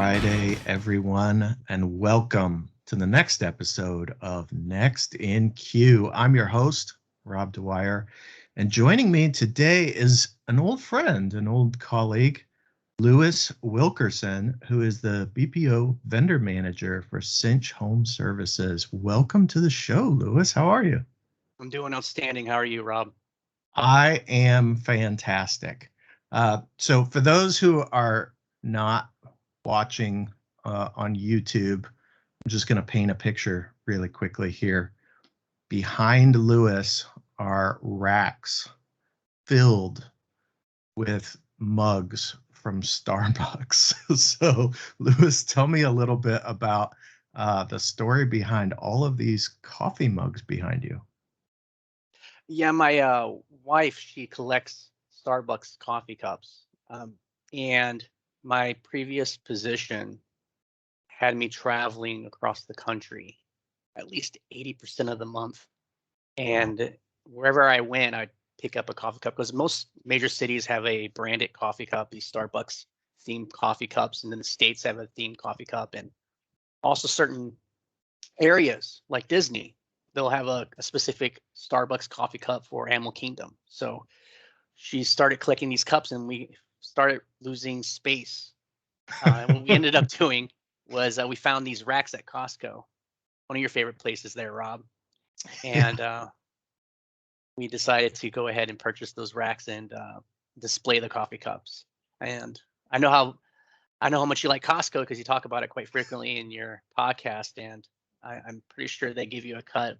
Friday, everyone, and welcome to the next episode of Next in Queue. I'm your host, Rob Dwyer, and joining me today is an old friend, an old colleague, Lewis Wilkerson, who is the BPO vendor manager for Cinch Home Services. Welcome to the show, Lewis. How are you? I'm doing outstanding. How are you, Rob? I am fantastic. So for those who are not watching on YouTube, I'm just going to paint a picture really quickly here. Behind Lewis are racks filled with mugs from Starbucks. So Lewis, tell me a little bit about the story behind all of these coffee mugs behind you. Yeah, my wife, she collects Starbucks coffee cups. And my previous position had me traveling across the country at least 80% of the month. And wherever I went, I'd pick up a coffee cup because most major cities have a branded coffee cup, these Starbucks themed coffee cups, and then the states have a themed coffee cup. And also certain areas like Disney, they'll have a specific Starbucks coffee cup for Animal Kingdom. So she started collecting these cups and we started losing space. And what we ended up doing was we found these racks at Costco, one of your favorite places there, Rob. And we decided to go ahead and purchase those racks and display the coffee cups. And I know how much you like Costco because you talk about it quite frequently in your podcast, and I'm pretty sure they give you a cut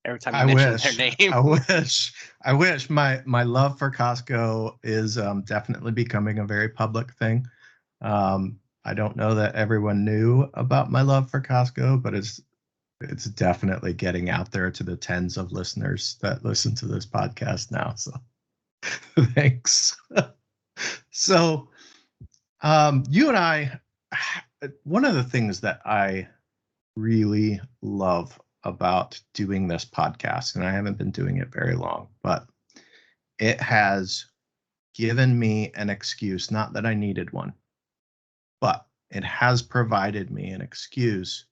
every time you mention their name. I wish. My love for Costco is definitely becoming a very public thing. I don't know that everyone knew about my love for Costco, but it's definitely getting out there to the tens of listeners that listen to this podcast now. So thanks. So you and I, one of the things that I really love about doing this podcast, and I haven't been doing it very long, but it has given me an excuse, not that I needed one, but it has provided me an excuse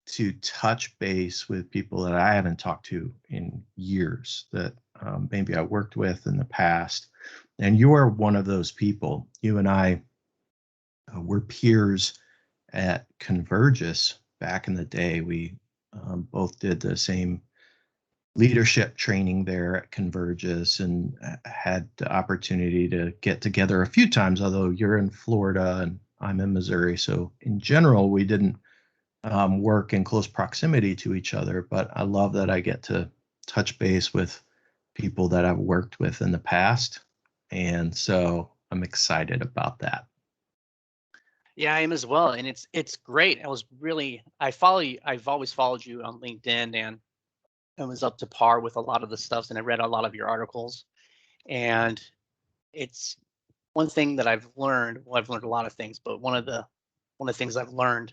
to touch base with people that I haven't talked to in years, that maybe I worked with in the past. And you are one of those people. You and I were peers at Convergys back in the day. We both did the same leadership training there at Convergys and had the opportunity to get together a few times, although you're in Florida and I'm in Missouri. So in general, we didn't work in close proximity to each other, but I love that I get to touch base with people that I've worked with in the past. And so I'm excited about that. Yeah, I am as well. And it's great. I follow you. I've always followed you on LinkedIn and was up to par with a lot of the stuff. And I read a lot of your articles. And it's one thing that I've learned. Well, I've learned a lot of things, but one of the things I've learned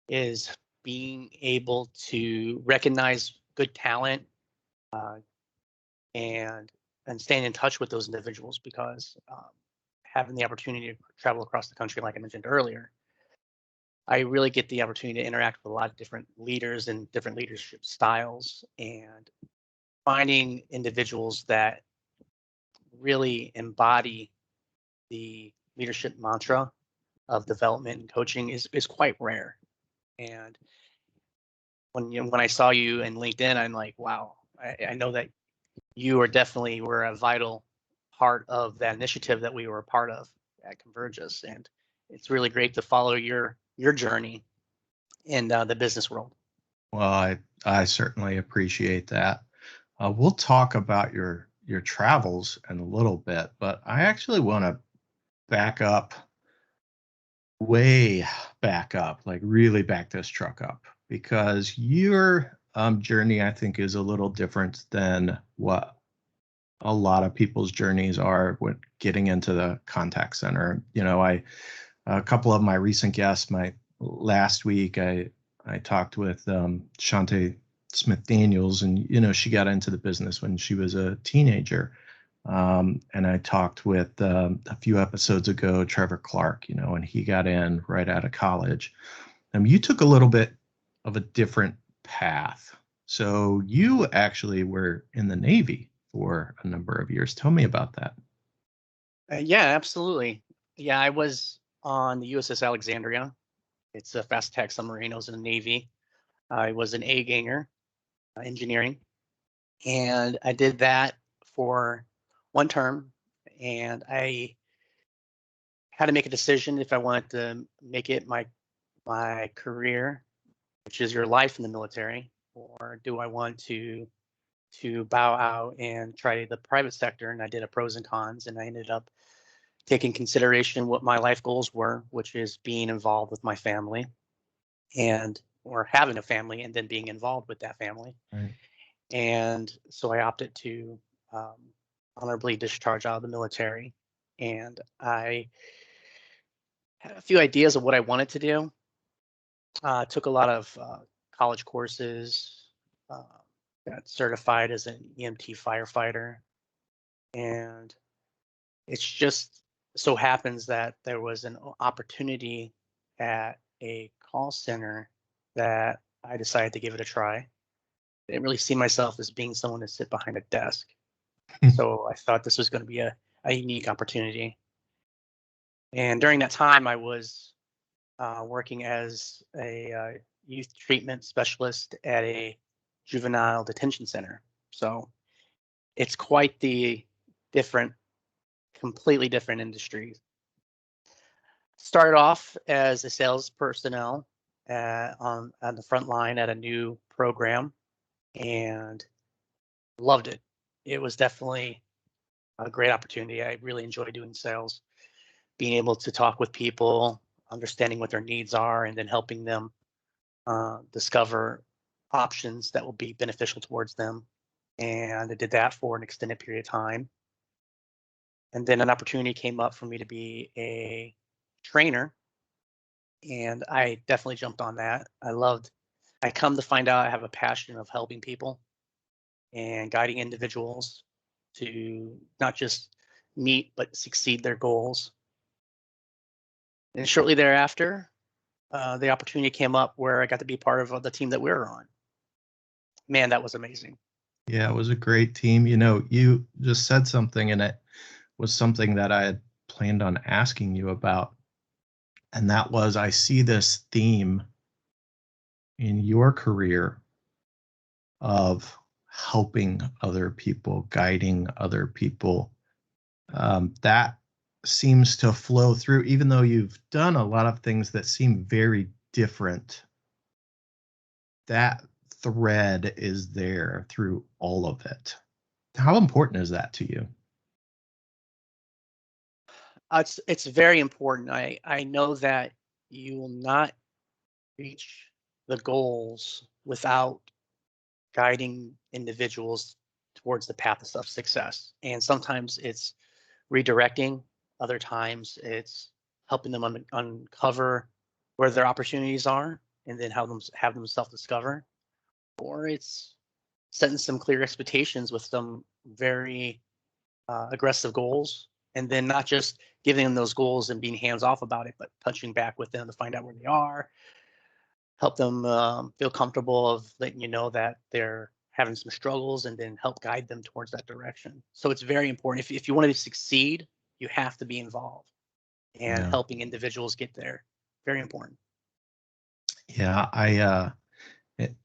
is being able to recognize good talent and staying in touch with those individuals, because having the opportunity to travel across the country, like I mentioned earlier, I really get the opportunity to interact with a lot of different leaders and different leadership styles, and finding individuals that really embody the leadership mantra of development and coaching is quite rare. And when I saw you in LinkedIn, I'm like, wow, I know that you were a vital part of that initiative that we were a part of at Convergys, and it's really great to follow your journey in the business world. Well, I certainly appreciate that. We'll talk about your travels in a little bit, but I actually want to back up, way back up, like really back this truck up, because your journey, I think, is a little different than what a lot of people's journeys are when getting into the contact center. You know, a couple of my recent guests, last week, I talked with Shante Smith Daniels, and, you know, she got into the business when she was a teenager. And I talked with a few episodes ago, Trevor Clark, and he got in right out of college. You took a little bit of a different path. So you actually were in the Navy for a number of years. Tell me about that. Yeah, absolutely. Yeah, I was on the USS Alexandria. It's a fast attack submarine. I was in the Navy. I was an A ganger, engineering, and I did that for one term. And I had to make a decision if I wanted to make it my career, which is your life in the military, or do I want to bow out and try the private sector? And I did a pros and cons, and I ended up taking consideration what my life goals were, which is being involved with my family and or having a family and then being involved with that family. Right. And so I opted to um, honorably discharge out of the military. And I had a few ideas of what I wanted to do. Took a lot of college courses, uh, got certified as an EMT firefighter. And it's just so happens that there was an opportunity at a call center that I decided to give it a try. I didn't really see myself as being someone to sit behind a desk. So I thought this was going to be a unique opportunity. And during that time, I was working as a youth treatment specialist at a juvenile detention center. So it's quite the different, completely different industry. Started off as a sales personnel on the front line at a new program and loved it. It was definitely a great opportunity. I really enjoy doing sales, being able to talk with people, understanding what their needs are, and then helping them discover options that will be beneficial towards them. And I did that for an extended period of time. And then an opportunity came up for me to be a trainer, and I definitely jumped on that. I come to find out I have a passion of helping people and guiding individuals to not just meet but succeed their goals. And shortly thereafter, the opportunity came up where I got to be part of the team that we were on. Man, that was amazing. Yeah, it was a great team. You just said something, and it was something that I had planned on asking you about. And that was, I see this theme in your career of helping other people, guiding other people. That seems to flow through, even though you've done a lot of things that seem very different. That thread is there through all of it. How important is that to you? It's very important. I know that you will not reach the goals without guiding individuals towards the path of success. And sometimes it's redirecting, other times it's helping them uncover where their opportunities are and then have them self-discover, or it's setting some clear expectations with some very aggressive goals, and then not just giving them those goals and being hands off about it, but touching back with them to find out where they are, help them feel comfortable of letting you know that they're having some struggles, and then help guide them towards that direction. So it's very important. If you want to succeed, you have to be involved and Yeah. helping individuals get there. Very important. Yeah, it,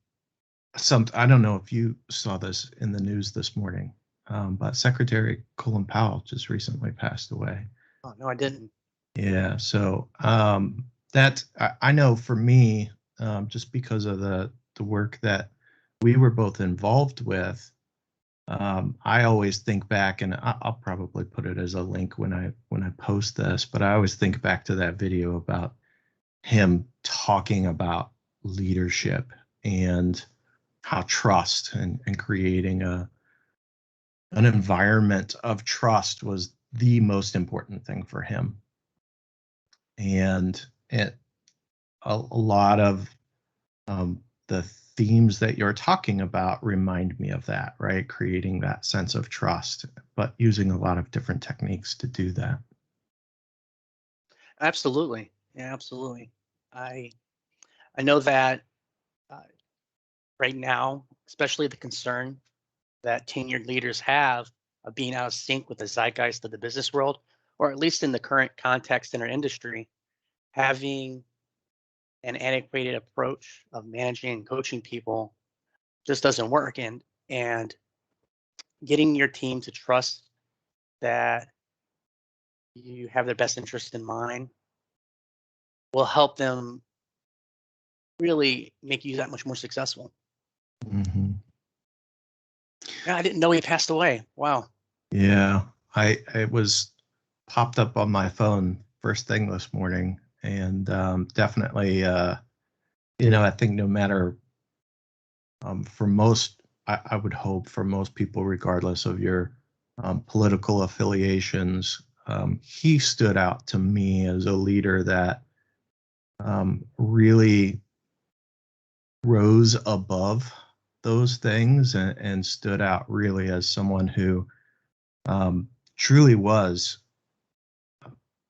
I don't know if you saw this in the news this morning, but Secretary Colin Powell just recently passed away. Oh, no, I didn't. Yeah, so that I know for me, just because of the work that we were both involved with, I always think back, and I'll probably put it as a link when I post this, but I always think back to that video about him talking about leadership and how trust and creating an environment of trust was the most important thing for him. And a lot of the themes that you're talking about remind me of that, right? Creating that sense of trust, but using a lot of different techniques to do that. Absolutely. Yeah, absolutely. I I know that uh, right now, especially the concern that tenured leaders have of being out of sync with the zeitgeist of the business world, or at least in the current context in our industry, having an antiquated approach of managing and coaching people just doesn't work. And getting your team to trust that you have their best interest in mind will help them really make you that much more successful. Mm-hmm. Yeah, I didn't know he passed away. Wow. Yeah, I it was popped up on my phone first thing this morning, and definitely, I think no matter for most, I would hope for most people, regardless of your political affiliations, he stood out to me as a leader that really rose above those things and stood out really as someone who truly was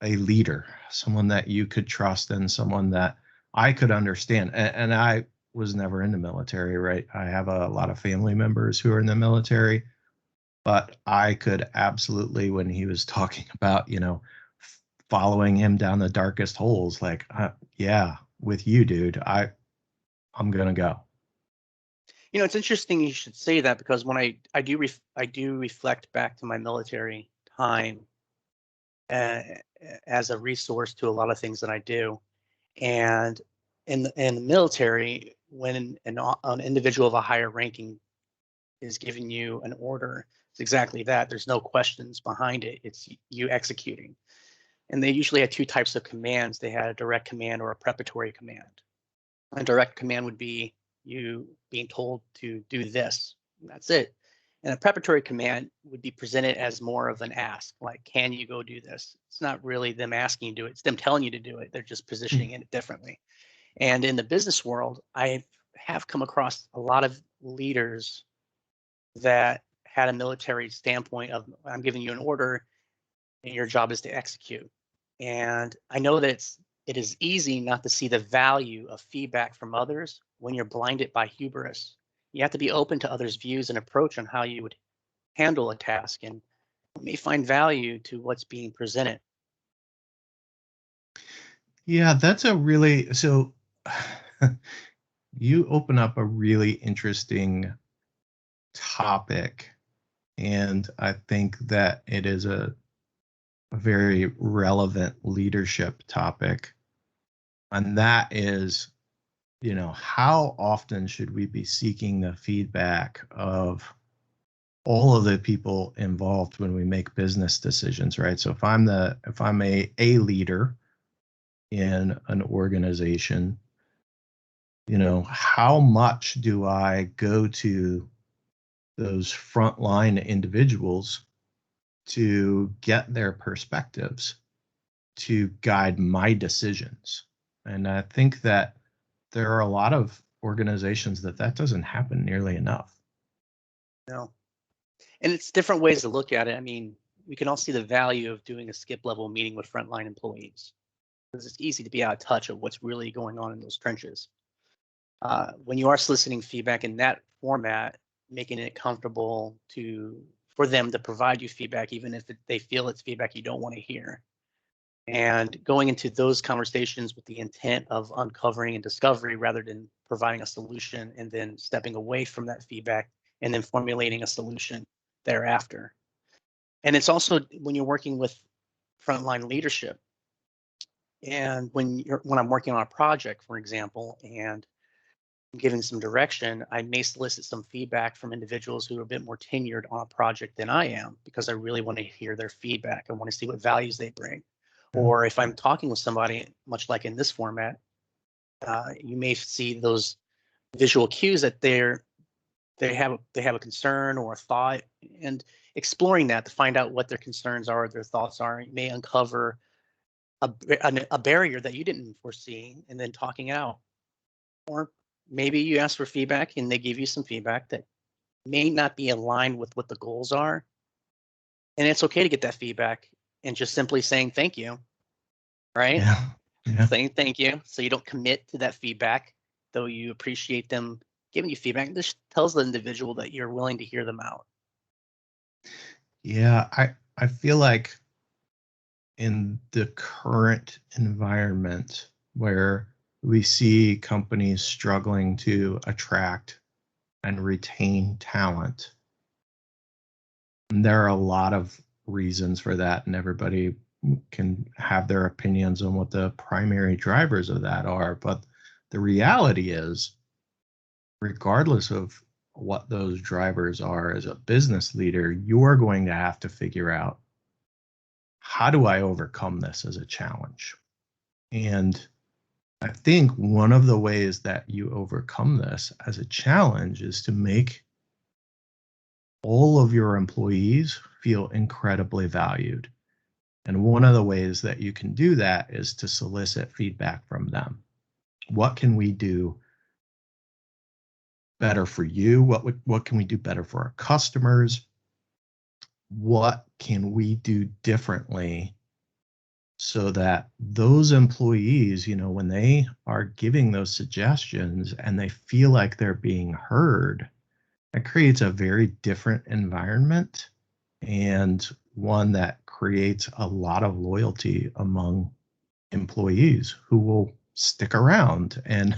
a leader, someone that you could trust and someone that I could understand. And I was never in the military, right? I have a lot of family members who are in the military, but I could absolutely, when he was talking about, following him down the darkest holes, like, yeah, with you, dude, I'm gonna go. It's interesting you should say that because when I do reflect back to my military time uh, as a resource to a lot of things that I do. And in the military, when an individual of a higher ranking is giving you an order, it's exactly that. There's no questions behind it. It's you executing. And they usually had two types of commands. They had a direct command or a preparatory command. A direct command would be you being told to do this. And that's it. And a preparatory command would be presented as more of an ask, like, can you go do this? It's not really them asking you to do it. It's them telling you to do it. They're just positioning it differently. And in the business world, I have come across a lot of leaders that had a military standpoint of, I'm giving you an order and your job is to execute. And I know that it is easy not to see the value of feedback from others when you're blinded by hubris. You have to be open to others' views and approach on how you would handle a task, and you may find value to what's being presented. Yeah, that's a really so you open up a really interesting topic, and I think that it is a very relevant leadership topic. And that is, how often should we be seeking the feedback of all of the people involved when we make business decisions, right? So if I'm a leader in an organization, how much do I go to those frontline individuals to get their perspectives to guide my decisions? And I think that there are a lot of organizations that doesn't happen nearly enough. No. And it's different ways to look at it. I mean, we can all see the value of doing a skip level meeting with frontline employees because it's easy to be out of touch of what's really going on in those trenches. When you are soliciting feedback in that format, making it comfortable for them to provide you feedback, even if they feel it's feedback you don't want to hear, and going into those conversations with the intent of uncovering and discovery rather than providing a solution and then stepping away from that feedback and then formulating a solution thereafter. And it's also when you're working with frontline leadership and when I'm working on a project, for example, and giving some direction, I may solicit some feedback from individuals who are a bit more tenured on a project than I am because I really want to hear their feedback. I want to see what values they bring. Yeah. Or if I'm talking with somebody, much like in this format, you may see those visual cues that they have a concern or a thought, and exploring that to find out what their concerns are, their thoughts are, you may uncover a barrier that you didn't foresee, and then talking out. Or maybe you ask for feedback and they give you some feedback that may not be aligned with what the goals are. And it's okay to get that feedback and just simply saying thank you, right? Yeah. Yeah. Saying thank you. So you don't commit to that feedback, though you appreciate them giving you feedback. This tells the individual that you're willing to hear them out. Yeah. I feel like in the current environment where we see companies struggling to attract and retain talent, and there are a lot of reasons for that, and everybody can have their opinions on what the primary drivers of that are. But the reality is, regardless of what those drivers are, as a business leader, you're going to have to figure out, how do I overcome this as a challenge? And I think one of the ways that you overcome this as a challenge is to make all of your employees feel incredibly valued. And one of the ways that you can do that is to solicit feedback from them. What can we do better for you? What can we do better for our customers? What can we do differently so that those employees, when they are giving those suggestions and they feel like they're being heard, it creates a very different environment, and one that creates a lot of loyalty among employees who will stick around and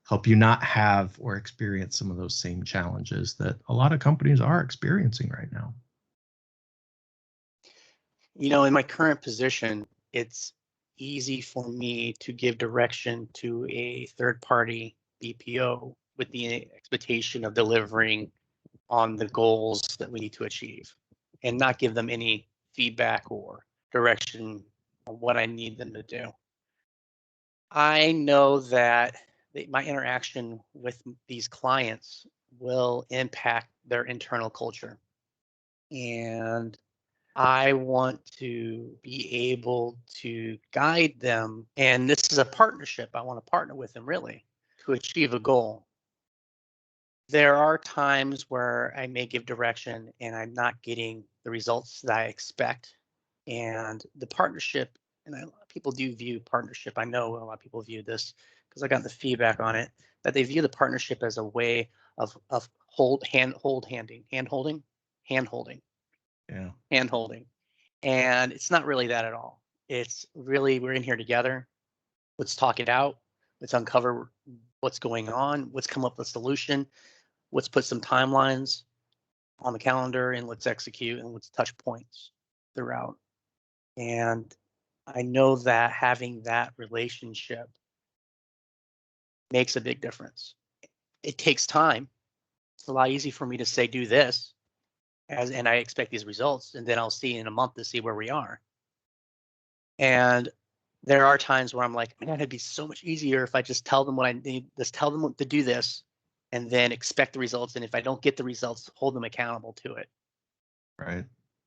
help you not have or experience some of those same challenges that a lot of companies are experiencing right now. In my current position, it's easy for me to give direction to a third-party BPO with the expectation of delivering on the goals that we need to achieve and not give them any feedback or direction on what I need them to do. I know that my interaction with these clients will impact their internal culture. And I want to be able to guide them. And this is a partnership. I want to partner with them really to achieve a goal. There are times where I may give direction and I'm not getting the results that I expect. And the partnership, and a lot of people do view partnership. I know a lot of people view this because I got the feedback on it, that they view the partnership as a way of hand holding, Yeah. hand holding. And it's not really that at all. It's really, we're in here together. Let's talk it out. Let's uncover what's going on. Let's come up with a solution. Let's put some timelines on the calendar and let's execute and let's touch points throughout. And I know that having that relationship makes a big difference. It takes time. It's a lot easier for me to say, do this, and I expect these results, and then I'll see in a month to see where we are. And there are times where I'm like, man, it'd be so much easier if I just tell them what I need, just tell them to do this, and then expect the results. And if I don't get the results, hold them accountable to it. Right.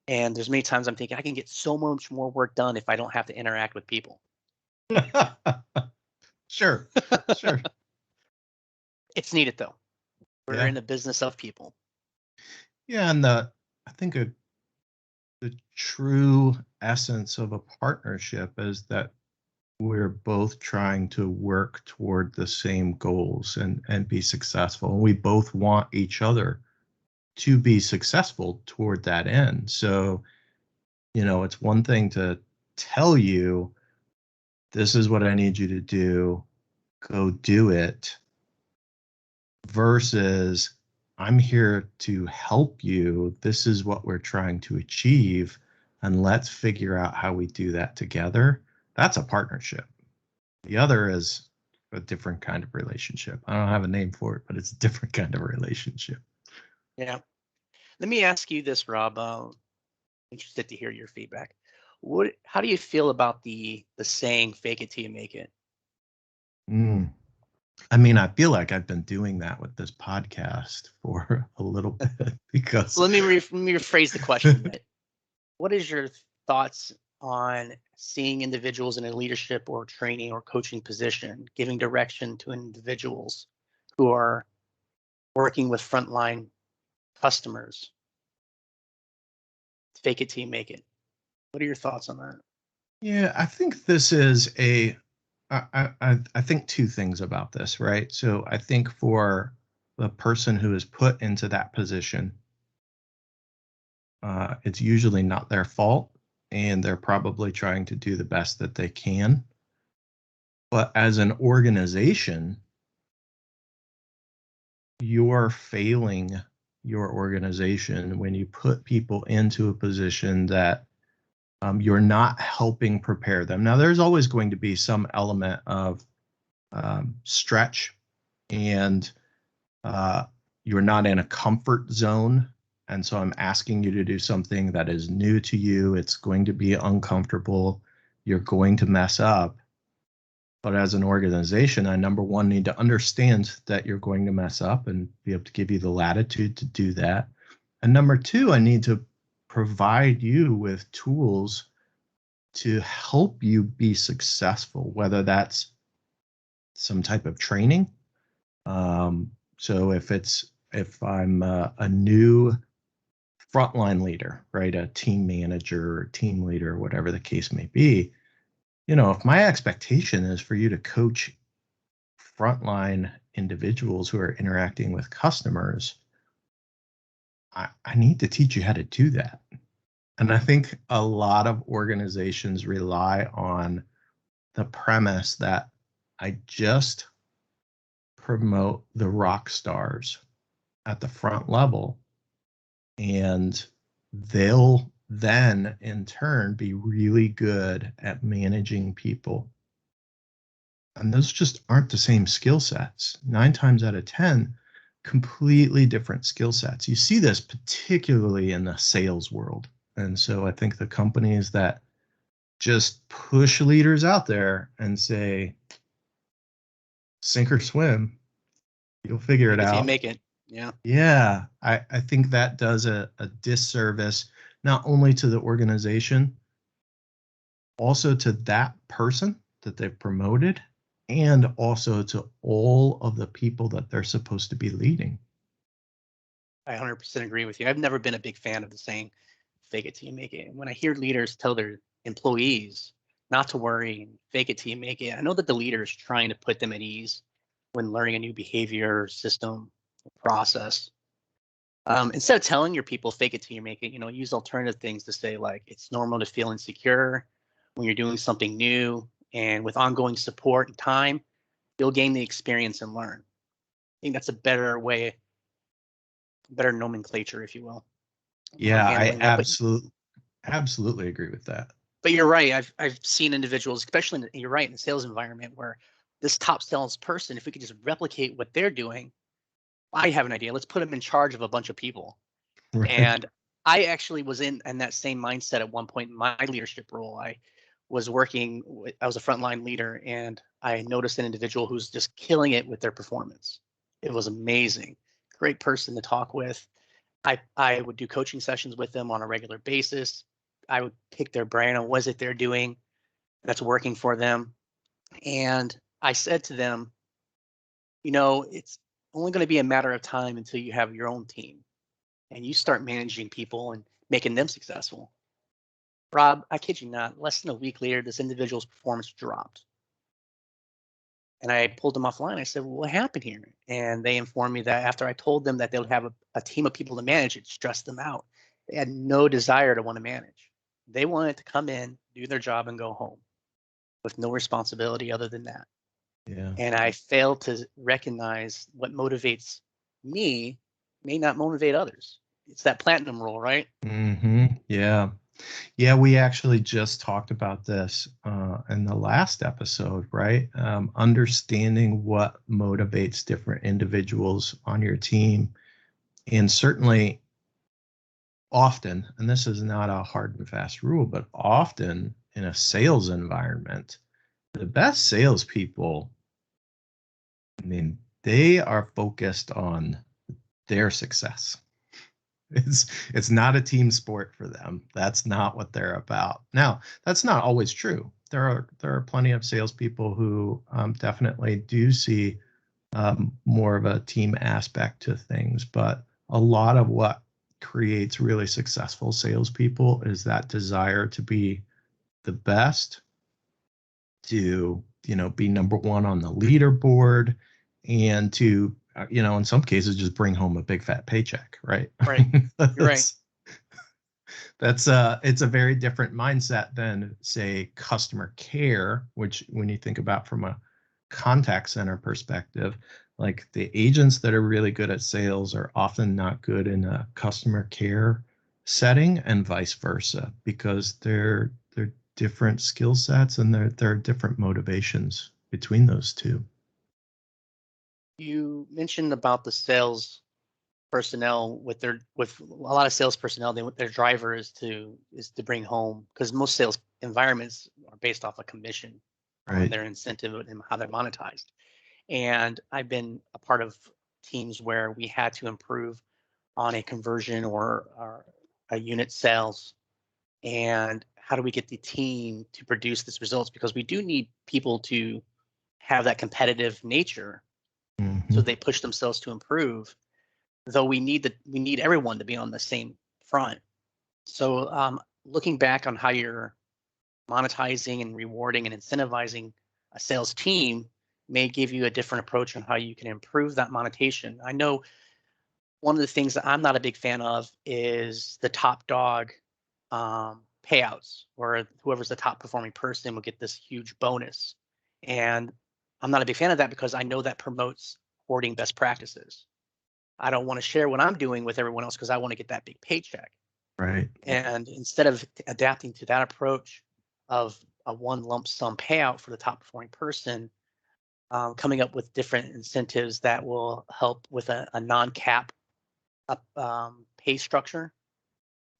And there's many times I'm thinking I can get so much more work done if I don't have to interact with people. Sure. Sure. It's needed though. We're Yeah. in the business of people. Yeah. And I think the true essence of a partnership is that we're both trying to work toward the same goals and be successful. And we both want each other to be successful toward that end. So, it's one thing to tell you, this is what I need you to do, go do it, versus I'm here to help you. This is what we're trying to achieve. And let's figure out how we do that together. That's a partnership. The other is a different kind of relationship. I don't have a name for it, but it's a different kind of relationship. Yeah. Let me ask you this, Rob. Interested to hear your feedback. How do you feel about the saying "fake it till you make it"? Mm. I mean, I feel like I've been doing that with this podcast for a little bit because Let me rephrase the question a bit. What is your thoughts on seeing individuals in a leadership or training or coaching position, giving direction to individuals who are working with frontline customers. Fake it till you make it. What are your thoughts on that? Yeah, I think this is I think two things about this, right? So I think for the person who is put into that position, it's usually not their fault, and they're probably trying to do the best that they can. But as an organization, you're failing your organization when you put people into a position that you're not helping prepare them. Now, there's always going to be some element of stretch, and you're not in a comfort zone. And so I'm asking you to do something that is new to you. It's going to be uncomfortable. You're going to mess up. But as an organization, I, number one, need to understand that you're going to mess up and be able to give you the latitude to do that. And number two, I need to provide you with tools to help you be successful, whether that's some type of training. So if I'm a new frontline leader, right, a team manager or team leader, whatever the case may be, if my expectation is for you to coach frontline individuals who are interacting with customers, I need to teach you how to do that. And I think a lot of organizations rely on the premise that I just promote the rock stars at the front level, and they'll then in turn be really good at managing people. And those just aren't the same skill sets. 9 times out of 10, completely different skill sets. You see this particularly in the sales world. And so I think the companies that just push leaders out there and say, sink or swim, you'll figure it If you out. make it, yeah. Yeah, I think that does a disservice, not only to the organization, also to that person that they've promoted, and also to all of the people that they're supposed to be leading. I 100% agree with you. I've never been a big fan of the saying, fake it till you make it. When I hear leaders tell their employees not to worry and fake it till you make it, I know that the leader is trying to put them at ease when learning a new behavior, system, process. Instead of telling your people fake it till you make it, use alternative things to say, like, it's normal to feel insecure when you're doing something new, and with ongoing support and time, you'll gain the experience and learn. I think that's a better way, better nomenclature, if you will, for Yeah, I handling that. absolutely agree with that. But you're right. I've seen individuals, especially you're right, in the sales environment, where this top salesperson, if we could just replicate what they're doing, I have an idea. Let's put them in charge of a bunch of people. Right. And I actually was in that same mindset at one point in my leadership role. I was a frontline leader, and I noticed an individual who's just killing it with their performance. It was amazing. Great person to talk with. I would do coaching sessions with them on a regular basis. I would pick their brain on what is it they're doing that's working for them. And I said to them, it's only going to be a matter of time until you have your own team and you start managing people and making them successful. Rob, I kid you not, less than a week later, this individual's performance dropped. And I pulled them offline. I said, well, what happened here? And they informed me that after I told them that they would have a team of people to manage, it stressed them out. They had no desire to want to manage. They wanted to come in, do their job, and go home with no responsibility other than that. Yeah. And I failed to recognize what motivates me may not motivate others. It's that platinum rule, right? Yeah. Yeah, we actually just talked about this in the last episode, right? Understanding what motivates different individuals on your team. And certainly often, and this is not a hard and fast rule, but often in a sales environment, the best salespeople, I mean, they are focused on their success. It's not a team sport for them. That's not what they're about. Now, that's not always true. There are plenty of salespeople who definitely do see more of a team aspect to things. But a lot of what creates really successful salespeople is that desire to be the best, to, be number one on the leaderboard, and to, in some cases just bring home a big fat paycheck, right? Right. You're right. It's a very different mindset than, say, customer care, which when you think about from a contact center perspective, like the agents that are really good at sales are often not good in a customer care setting, and vice versa, because they're different skill sets, and there are different motivations between those two. You mentioned about the sales personnel with a lot of sales personnel, their driver is to bring home, because most sales environments are based off a commission on their incentive and how they're monetized. And I've been a part of teams where we had to improve on a conversion or a unit sales, and how do we get the team to produce these results, because we do need people to have that competitive nature, so they push themselves to improve, though we need everyone to be on the same front. So looking back on how you're monetizing and rewarding and incentivizing a sales team may give you a different approach on how you can improve that monetization. I know one of the things that I'm not a big fan of is the top dog payouts, where whoever's the top performing person will get this huge bonus. And I'm not a big fan of that, because I know that promotes hoarding best practices. I don't want to share what I'm doing with everyone else because I want to get that big paycheck. Right. And instead of adapting to that approach of a one lump sum payout for the top performing person, coming up with different incentives that will help with a non-cap pay structure,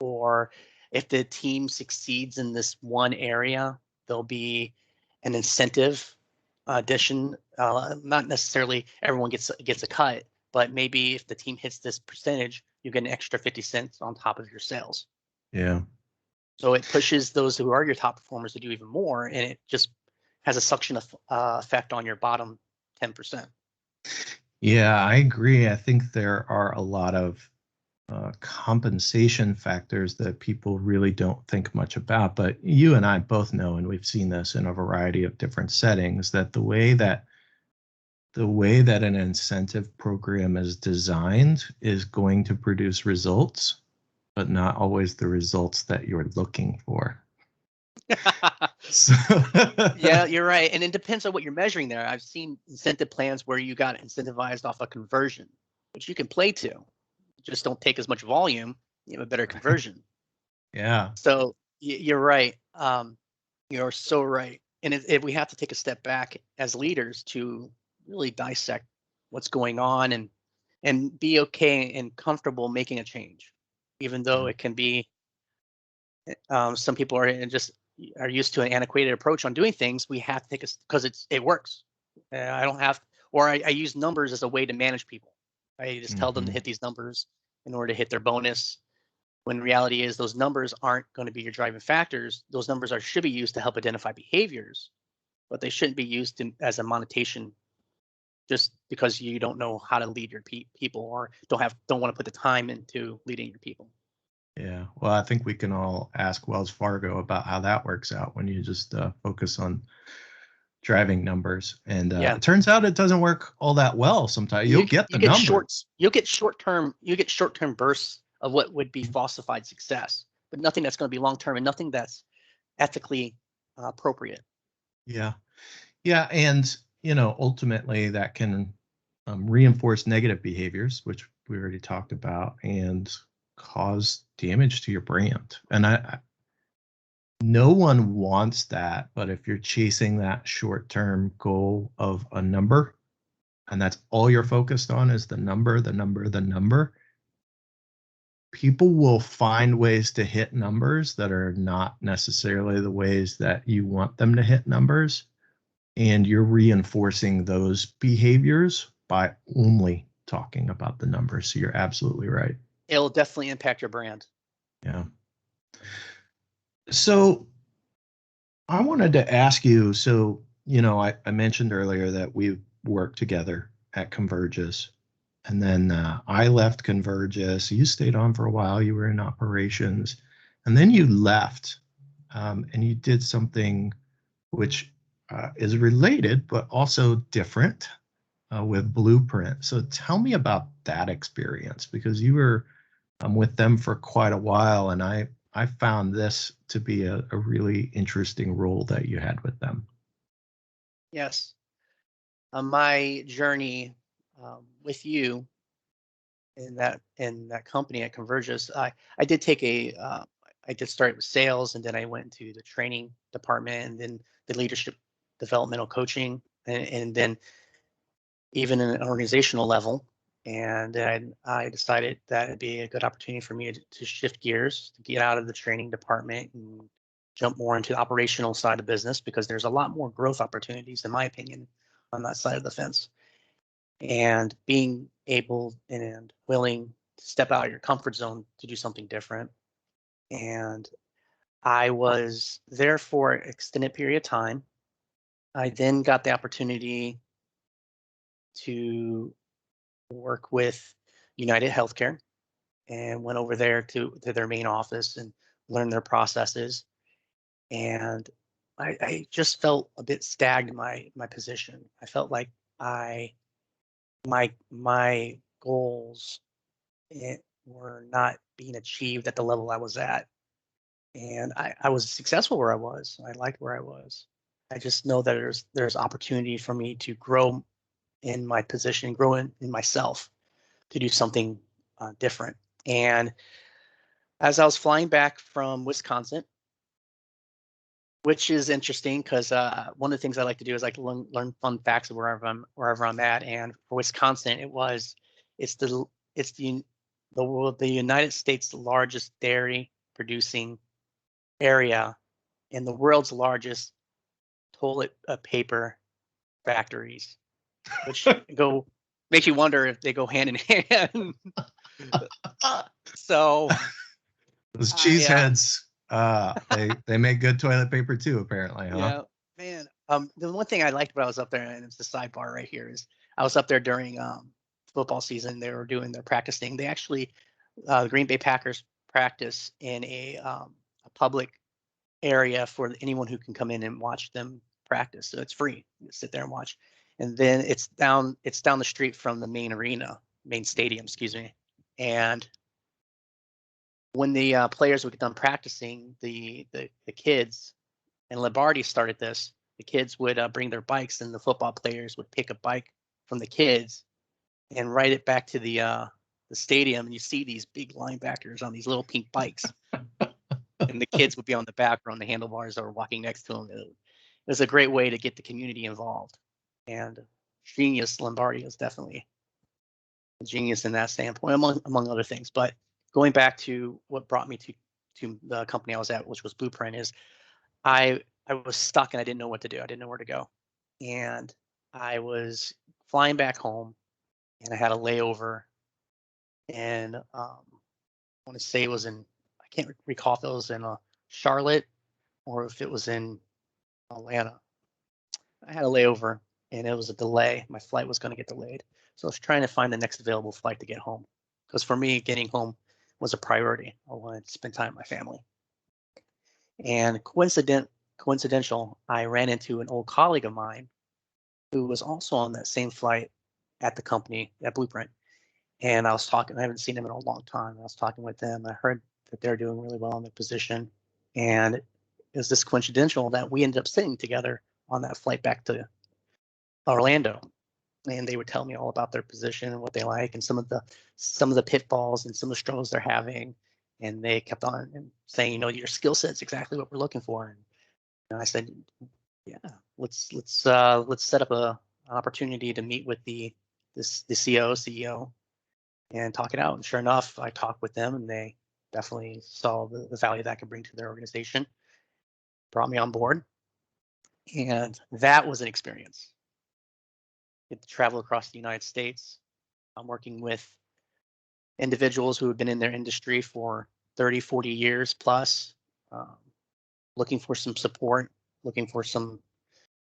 or if the team succeeds in this one area, there'll be an incentive addition. Not necessarily everyone gets a cut, but maybe if the team hits this percentage, you get an extra 50 cents on top of your sales. Yeah. So it pushes those who are your top performers to do even more, and it just has a suction effect on your bottom 10%. Yeah, I agree. I think there are a lot of compensation factors that people really don't think much about. But you and I both know, and we've seen this in a variety of different settings, that the way that an incentive program is designed is going to produce results, but not always the results that you're looking for. So Yeah, you're right. And it depends on what you're measuring there. I've seen incentive plans where you got incentivized off a conversion, which you can play to. Just don't take as much volume, you have a better conversion. Yeah. So you're right. You're so right. And if we have to take a step back as leaders to really dissect what's going on, and be okay and comfortable making a change, even though it can be some people are used to an antiquated approach on doing things. We have to take because it works. I don't have, or I use numbers as a way to manage people. I just tell them to hit these numbers in order to hit their bonus. When reality is those numbers aren't going to be your driving factors. Those numbers should be used to help identify behaviors, but they shouldn't be used as a monetization just because you don't know how to lead your people, or don't want to put the time into leading your people. Yeah. Well, I think we can all ask Wells Fargo about how that works out when you just focus on driving numbers. And it turns out it doesn't work all that well sometimes. You'll get the numbers. You'll get short-term bursts of what would be falsified success, but nothing that's going to be long-term, and nothing that's ethically appropriate. Yeah. Yeah. And, ultimately that can reinforce negative behaviors, which we already talked about, and cause damage to your brand. And no one wants that. But if you're chasing that short-term goal of a number, and that's all you're focused on is the number, people will find ways to hit numbers that are not necessarily the ways that you want them to hit numbers. And you're reinforcing those behaviors by only talking about the numbers. So you're absolutely right. It'll definitely impact your brand. Yeah. So I wanted to ask you, so, I mentioned earlier that we work together at Convergys. And then I left Convergys. You stayed on for a while. You were in operations. And then you left and you did something which is related, but also different with Blueprint. So tell me about that experience, because you were with them for quite a while. And I found this to be a really interesting role that you had with them. Yes. My journey with you in that company at Convergys, I did take I did start with sales, and then I went into the training department, and then the leadership developmental coaching, and then even in an organizational level. And then I decided that it'd be a good opportunity for me to shift gears, to get out of the training department and jump more into the operational side of business, because there's a lot more growth opportunities, in my opinion, on that side of the fence. And being able and willing to step out of your comfort zone to do something different. And I was there for an extended period of time. I then got the opportunity to work with United Healthcare, and went over there to their main office and learned their processes. And I just felt a bit stagnant in my position. I felt like my goals were not being achieved at the level I was at. And I was successful where I was. I liked where I was. I just know that there's opportunity for me to grow in my position, grow in myself, to do something different. And as I was flying back from Wisconsin, which is interesting because one of the things I like to do is like learn fun facts of wherever I'm at. And for Wisconsin, it's the United States' largest dairy producing area, and the world's largest toilet paper factories, which go makes you wonder if they go hand in hand. So Those cheeseheads, they make good toilet paper too, apparently, huh? yeah, man. The one thing I liked when I was up there, and it's the sidebar right here, is I was up there during football season. They were doing their practicing. They actually, the Green Bay Packers practice in a public area for anyone who can come in and watch them practice. So it's free. You sit there and watch. And then it's down the street from the main stadium, excuse me. And when the players would get done practicing, the kids, and Lombardi started this, the kids would bring their bikes, and the football players would pick a bike from the kids and ride it back to the stadium. And you see these big linebackers on these little pink bikes. And the kids would be on the back or on the handlebars or walking next to them. It was a great way to get the community involved. And genius, Lombardi was definitely a genius in that standpoint, among other things. But going back to what brought me to the company I was at, which was Blueprint, is I was stuck and I didn't know what to do. I didn't know where to go. And I was flying back home, and I had a layover. And I want to say it was I can't recall if it was in Charlotte or if it was in Atlanta. I had a layover, and it was a delay. My flight was going to get delayed. So I was trying to find the next available flight to get home. Because for me, getting home was a priority. I wanted to spend time with my family. And coincidental, I ran into an old colleague of mine who was also on that same flight at the company at Blueprint. And I was talking, I haven't seen him in a long time. I was talking with them. I heard that they're doing really well in their position. And it was this coincidental that we ended up sitting together on that flight back to Orlando. And they would tell me all about their position and what they like, and some of the pitfalls and some of the struggles they're having. And they kept on and saying, your skill set's exactly what we're looking for. And I said, yeah, let's set up an opportunity to meet with the CEO and talk it out. And sure enough, I talked with them, and they definitely saw the value that could bring to their organization, brought me on board. And that was an experience. Get to travel across the United States. I'm working with individuals who have been in their industry for 30, 40 years plus, looking for some support, looking for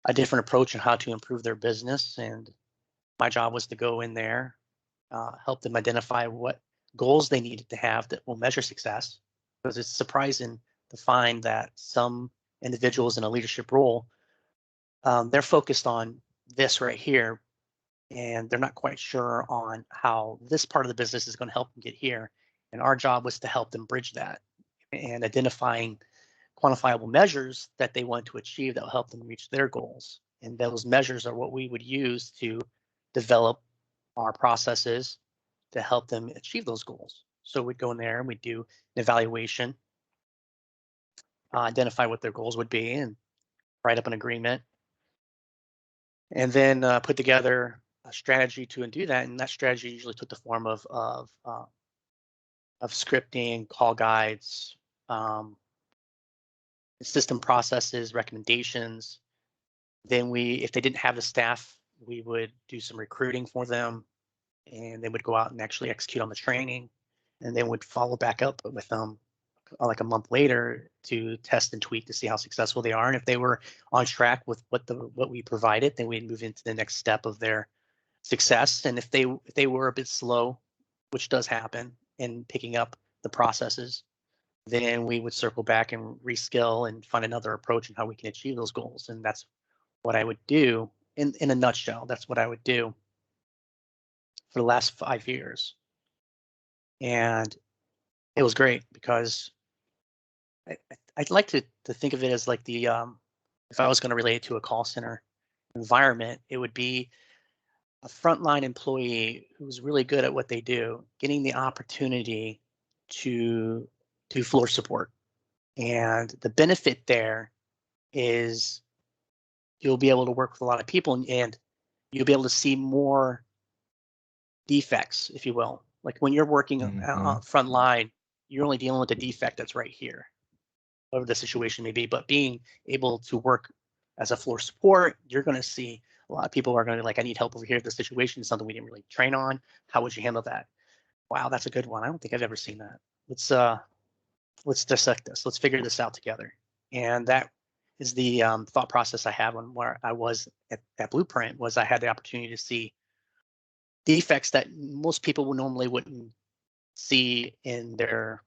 a different approach on how to improve their business. And My job was to go in there, help them identify what goals they needed to have that will measure success. Because it's surprising to find that some individuals in a leadership role, they're focused on this right here, and they're not quite sure on how this part of the business is going to help them get here. And our job was to help them bridge that and identifying quantifiable measures that they want to achieve that will help them reach their goals. And those measures are what we would use to develop our processes to help them achieve those goals. So we'd go in there and we'd do an evaluation, identify what their goals would be, and write up an agreement, and then put together a strategy to do that. And that strategy usually took the form of scripting, call guides, um, system processes, recommendations. Then if they didn't have the staff, we would do some recruiting for them, and they would go out and actually execute on the training, and then would follow back up with them like a month later to test and tweak to see how successful they are. And if they were on track with what we provided, then we'd move into the next step of their success. And if they were a bit slow, which does happen, in picking up the processes, then we would circle back and reskill and find another approach in how we can achieve those goals. And that's what I would do in a nutshell. That's what I would do for the last 5 years. And it was great because I'd like to think of it as like if I was going to relate it to a call center environment, it would be a frontline employee who's really good at what they do, getting the opportunity to do floor support. And the benefit there is you'll be able to work with a lot of people, and you'll be able to see more defects, if you will. Like when you're working front line, you're only dealing with the defect that's right here, whatever the situation may be. But being able to work as a floor support, you're going to see a lot of people are going to be like, I need help over here. This situation is something we didn't really train on. How would you handle that? Wow, that's a good one. I don't think I've ever seen that. Let's dissect this. Let's figure this out together. And that is the thought process I have on where I was at Blueprint. Was I had the opportunity to see defects that most people would normally wouldn't see in their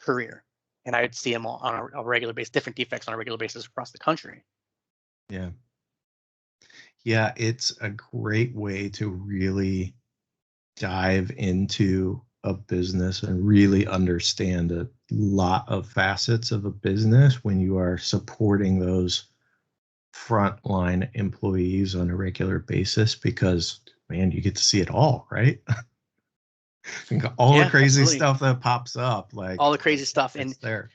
career, and I would see them on a regular basis, different defects on a regular basis across the country. Yeah. Yeah, it's a great way to really dive into a business and really understand a lot of facets of a business when you are supporting those frontline employees on a regular basis, because man, you get to see it all, right? All the crazy Absolutely. stuff that pops up, like all the crazy stuff, and there.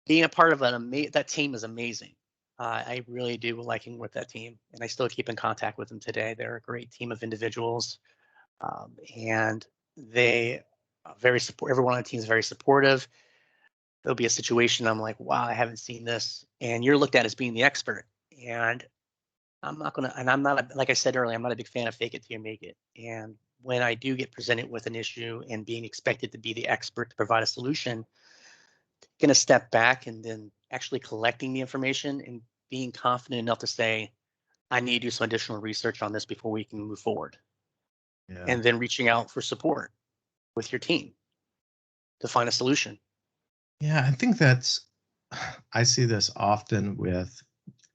Being a part of that team is amazing. I really do liking with that team, and I still keep in contact with them today. They're a great team of individuals, and they are very support. Everyone on the team is very supportive. There'll be a situation I'm like, wow, I haven't seen this, and you're looked at as being the expert. And I'm not gonna, and I'm not, like I said earlier, I'm not a big fan of fake it till you make it. And when I do get presented with an issue and being expected to be the expert to provide a solution, gonna step back and then actually collecting the information and being confident enough to say, I need to do some additional research on this before we can move forward. Yeah. And then reaching out for support with your team to find a solution. Yeah, I see this often with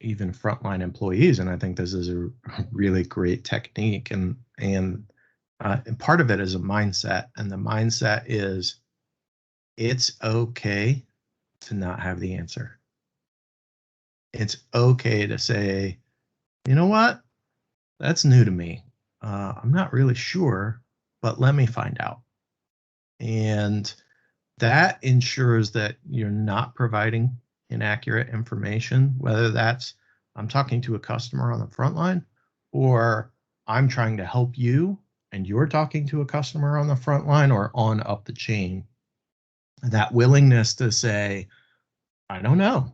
even frontline employees, and I think this is a really great technique. And part of it is a mindset, and the mindset is it's okay to not have the answer. It's okay to say, you know what, that's new to me. I'm not really sure, but let me find out. And that ensures that you're not providing inaccurate information, whether that's I'm talking to a customer on the front line, or I'm trying to help you and you're talking to a customer on the front line, or on up the chain. That willingness to say, I don't know.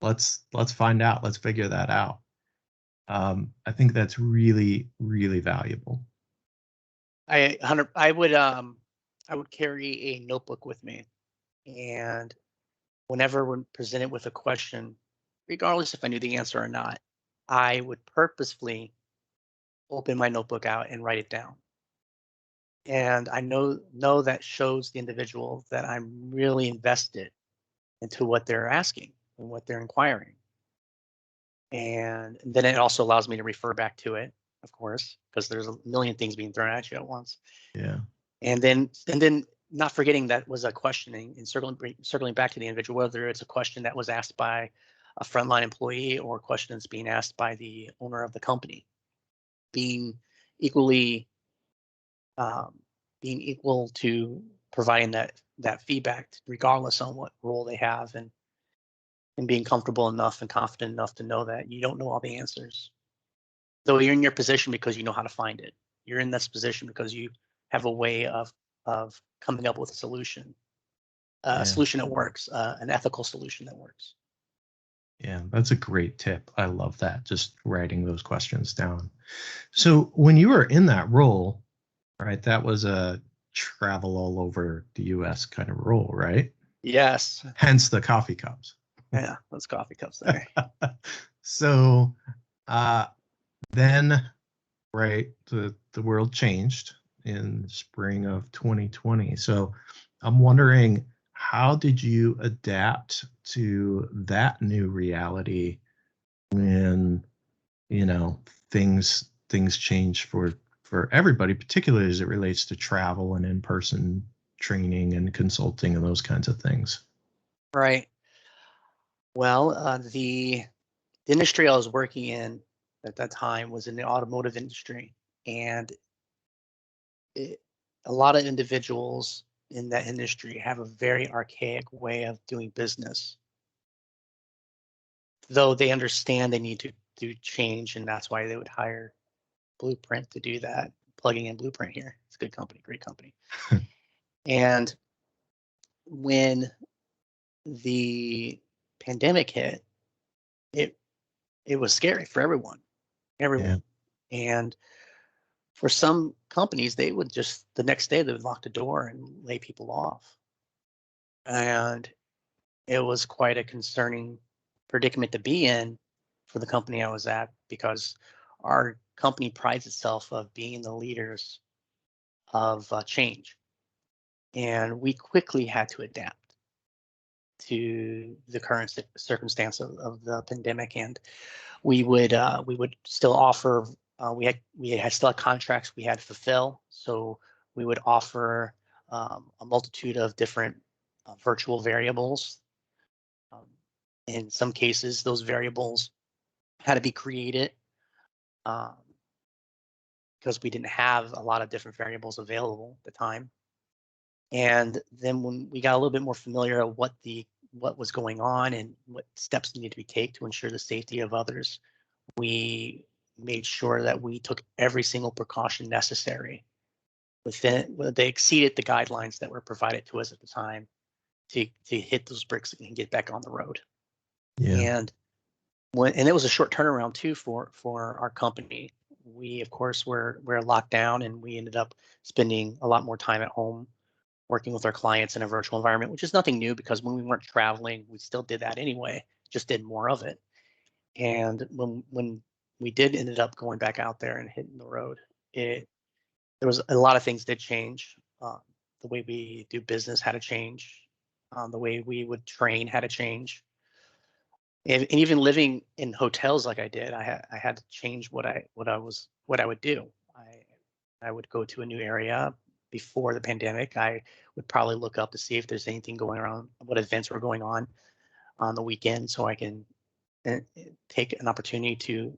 Let's find out. Let's figure that out. I think that's really, really valuable. I would carry a notebook with me, and whenever we're presented with a question, regardless if I knew the answer or not, I would purposefully open my notebook out and write it down. And I know that shows the individual that I'm really invested into what they're asking and what they're inquiring. And then it also allows me to refer back to it, of course, because there's a million things being thrown at you at once. Yeah. And then not forgetting that was a questioning and circling back to the individual, whether it's a question that was asked by a frontline employee or a question that's being asked by the owner of the company, being equally um, being equal to providing that feedback, regardless on what role they have, and being comfortable enough and confident enough to know that you don't know all the answers. Though you're in your position because you know how to find it. You're in this position because you have a way of coming up with a solution, a Yeah. solution that works, an ethical solution that works. Yeah, that's a great tip. I love that. Just writing those questions down. So when you were in that role, right, that was a travel all over the US kind of role, right? Yes. Hence the coffee cups. Yeah, those coffee cups there. So uh, then, right, the world changed in spring of 2020. So I'm wondering, how did you adapt to that new reality when, you know, things change for everybody, particularly as it relates to travel and in-person training and consulting and those kinds of things? Right. Well, the industry I was working in at that time was in the automotive industry, and it, a lot of individuals in that industry have a very archaic way of doing business. Though they understand they need to do change, and that's why they would hire Blueprint to do that. Plugging in Blueprint here. It's a good company, great company. And when the pandemic hit, it it was scary for everyone. Yeah. Everyone. And for some companies, they would just the next day they would lock the door and lay people off. And it was quite a concerning predicament to be in for the company I was at, because our company prides itself of being the leaders of change, and we quickly had to adapt to the current circumstance of the pandemic. And we would still offer we had still had contracts we had to fulfill, so we would offer a multitude of different virtual variables. Um, in some cases, those variables had to be created um, because we didn't have a lot of different variables available at the time. And then when we got a little bit more familiar with what was going on and what steps needed to be taken to ensure the safety of others, we made sure that we took every single precaution necessary within. They exceeded the guidelines that were provided to us at the time to hit those bricks and get back on the road. Yeah. And it was a short turnaround too for our company. We of course were locked down, and we ended up spending a lot more time at home working with our clients in a virtual environment, which is nothing new because when we weren't traveling, we still did that anyway, just did more of it. And when we did ended up going back out there and hitting the road, there was a lot of things did change. The way we do business had to change. The way we would train had to change. And even living in hotels like I did, I had to change what I would do. I would go to a new area before the pandemic. I would probably look up to see if there's anything going around, what events were going on the weekend, so I can take an opportunity to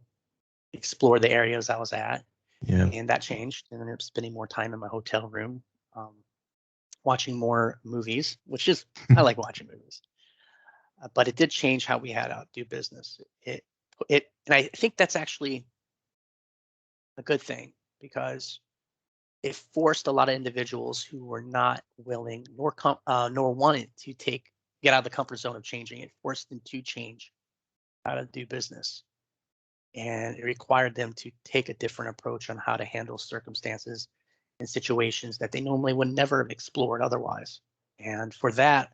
explore the areas I was at. Yeah. And that changed. And I ended up spending more time in my hotel room, um, watching more movies, which is I like watching movies. But it did change how we had to do business. And I think that's actually a good thing, because it forced a lot of individuals who were not willing nor wanted to get out of the comfort zone of changing. It forced them to change how to do business, and it required them to take a different approach on how to handle circumstances and situations that they normally would never have explored otherwise. And for that,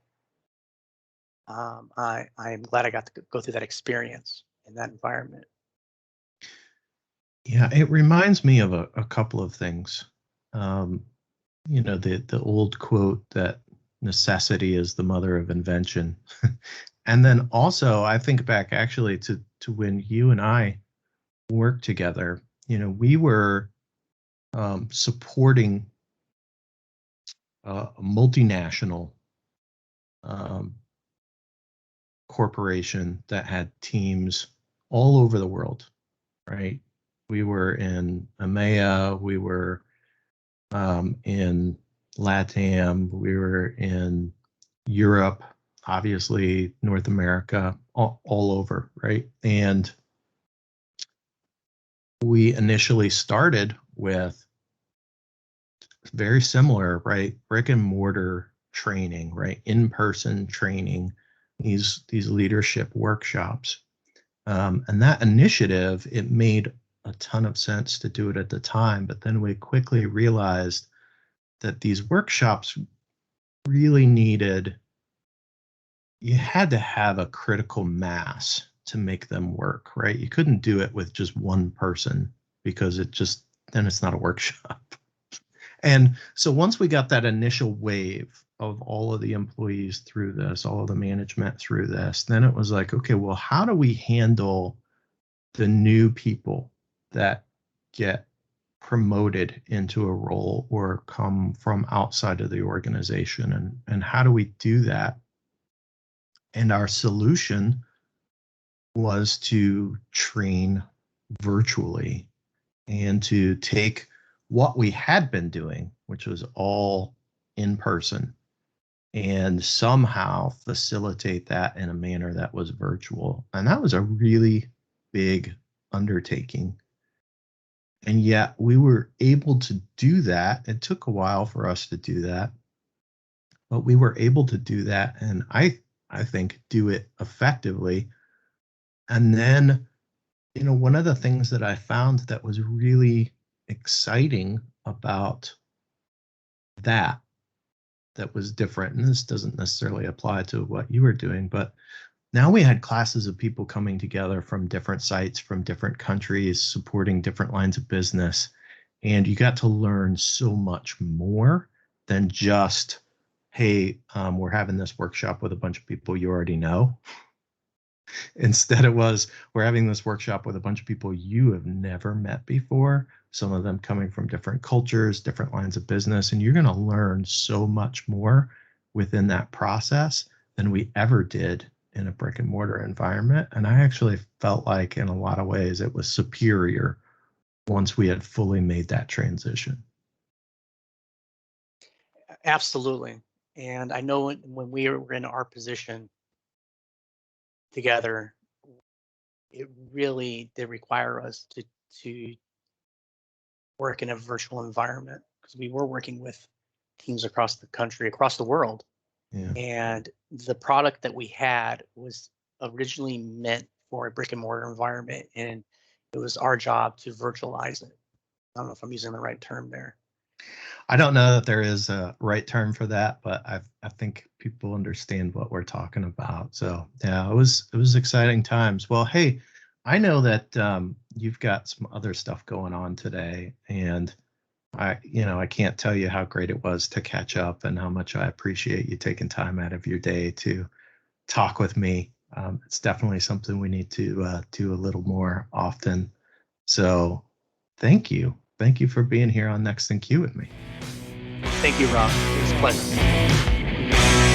I am glad I got to go through that experience in that environment. Yeah, it reminds me of a couple of things. Um, the old quote that necessity is the mother of invention. And then also I think back actually to when you and I worked together. We were supporting a multinational um, corporation that had teams all over the world, right? We were in EMEA, we were in LATAM, we were in Europe, obviously North America, all over, right? And we initially started with very similar, right? Brick and mortar training, right? In-person training, these leadership workshops. And that initiative, it made a ton of sense to do it at the time, but then we quickly realized that these workshops really needed, you had to have a critical mass to make them work, right? You couldn't do it with just one person because then it's not a workshop. And so once we got that initial wave of all of the employees through this, all of the management through this, then it was like, okay, well, how do we handle the new people that get promoted into a role or come from outside of the organization? And how do we do that? And our solution was to train virtually and to take what we had been doing, which was all in person, and somehow facilitate that in a manner that was virtual. And that was a really big undertaking. And yet we were able to do that. It took a while for us to do that, but we were able to do that. And I think do it effectively. And then, one of the things that I found that was really exciting about that was different, and this doesn't necessarily apply to what you were doing, but now we had classes of people coming together from different sites, from different countries, supporting different lines of business. And you got to learn so much more than just, hey, we're having this workshop with a bunch of people you already know. Instead, it was, we're having this workshop with a bunch of people you have never met before, some of them coming from different cultures, different lines of business, and you're going to learn so much more within that process than we ever did in a brick and mortar environment. And I actually felt like in a lot of ways it was superior once we had fully made that transition. Absolutely. And I know when we were in our position together, it really did require us to work in a virtual environment because we were working with teams across the country, across the world. Yeah. And the product that we had was originally meant for a brick and mortar environment, and it was our job to virtualize it. I don't know if I'm using the right term there. I don't know that there is a right term for that, but I think people understand what we're talking about. So yeah, it was exciting times. Well, hey, I know that you've got some other stuff going on today, and I can't tell you how great it was to catch up and how much I appreciate you taking time out of your day to talk with me. It's definitely something we need to do a little more often. So thank you. Thank you for being here on Next in Queue with me. Thank you, Rob. It was a pleasure.